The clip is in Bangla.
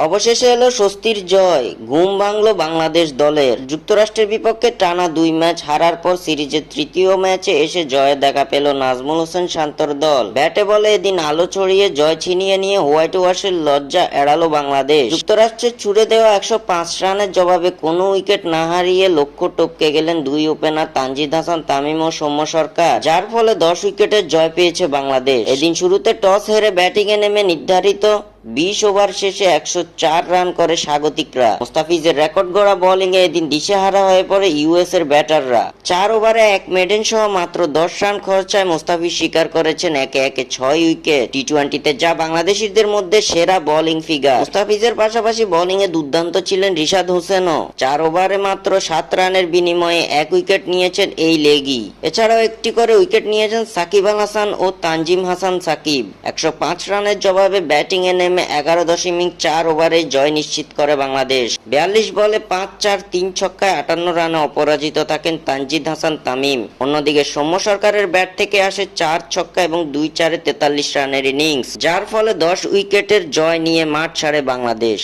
অবশেষে এলো স্বস্তির জয়, ঘুম ভাঙল বাংলাদেশ দলের। যুক্তরাষ্ট্রের বিপক্ষে টানা 2 ম্যাচ হারার পর সিরিজের তৃতীয় ম্যাচে এসে জয়ের দেখা পেল নাজমুল হোসেন শান্তর দল। ব্যাটে বলে এদিন আলো ছড়িয়ে জয় ছিনিয়ে নিয়ে হোয়াইট ওয়াশের লজ্জা এড়ালো বাংলাদেশ। যুক্তরাষ্ট্রের ছুড়ে দেওয়া 105 রানের জবাবে কোনো উইকেট না হারিয়ে লক্ষ্য টপকে গেলেন দুই ওপেনার তানজিদ হাসান তামিম ও সৌম্য সরকার, যার ফলে 10 উইকেটের জয় পেয়েছে বাংলাদেশ। এদিন শুরুতে টস হেরে ব্যাটিংয়ে নেমে নির্ধারিত 20 ওভার শেষে 104 রান করে স্বাগতিকরা। মুস্তাফিজের রেকর্ড গড়া বোলিংয়ে এদিন দিশেহারা হয়ে পড়ে ইউএস এর ব্যাটাররা। 4 ওভারে 1 মেডেন সহ মাত্র 10 রান খরচায় মুস্তাফিজ শিকার করেছেন একে একে 6 উইকেট। টি-20তে যা বাংলাদেশিদের মধ্যে সেরা বোলিং ফিগার। মুস্তাফিজের পাশাপাশি বোলিংয়ে দুর্দান্ত ছিলেন রিশাদ হোসেনও। 4 ওভারে মাত্র 7 রানের বিনিময়ে 1 উইকেট নিয়েছেন এই লেগি। এছাড়াও একটি করে উইকেট নিয়েছেন সাকিব আল হাসান ও তানজিম হাসান সাকিব। 105 রানের জবাবে ব্যাটিংয়ে 11.4 ওভারে জয় নিশ্চিত করে বাংলাদেশ। 42 বলে 5-4-3 ছক্কায় 58 রানে অপরাজিত থাকেন তানজিদ হাসান তামিম। অন্যদিকে সৌম্য সরকারের ব্যাট থেকে আসে 4 ছক্কা এবং 2-4-43 রানের ইনিংস, যার ফলে 10 উইকেটের জয় নিয়ে মাঠ ছাড়ে বাংলাদেশ।